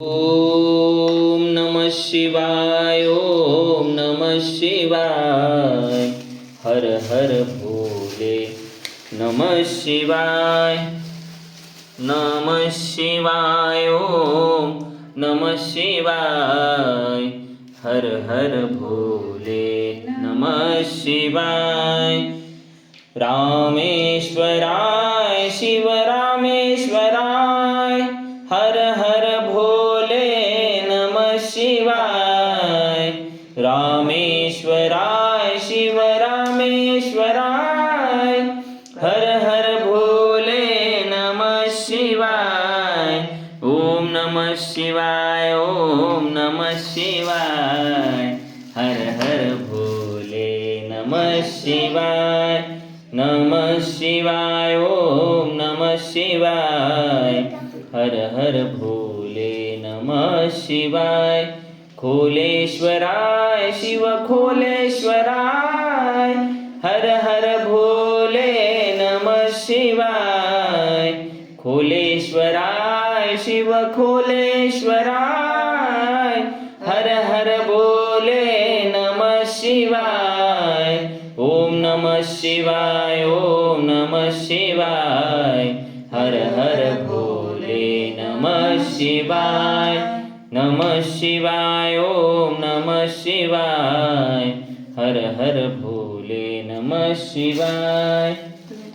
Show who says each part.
Speaker 1: ओम नमः शिवाय। ओम नमः शिवाय। हर हर भोले। नमः शिवाय। नमः शिवाय। ओम नमः शिवाय। हर हर भोले। नमः शिवाय। रामेश्वराय शिव रामेश्वराय। हर हर भोले। नमः शिवाय। रामेश्वराय शिव रामेश्वराय। हर हर भोले। नमः शिवाय। ओम नमः शिवाय। ओम नमः शिवाय। हर हर भोले। नमः शिवाय। नमः शिवाय। ओम नमः शिवाय। हर हर भोले। नमः शिवाय। खोलेश्वराय शिव खोलेश्वराय। हर हर भोले। नमः शिवाय। खोलेश्वराय शिव खोलेश्वराय। हर हर भोले। नमः शिवाय। ओम नमः शिवाय। ओम नमः शिवाय। हर हर भोले। नमः शिवाय। नमः शिवाय। ओम नमः शिवाय। हर हर भोले। नमः शिवाय।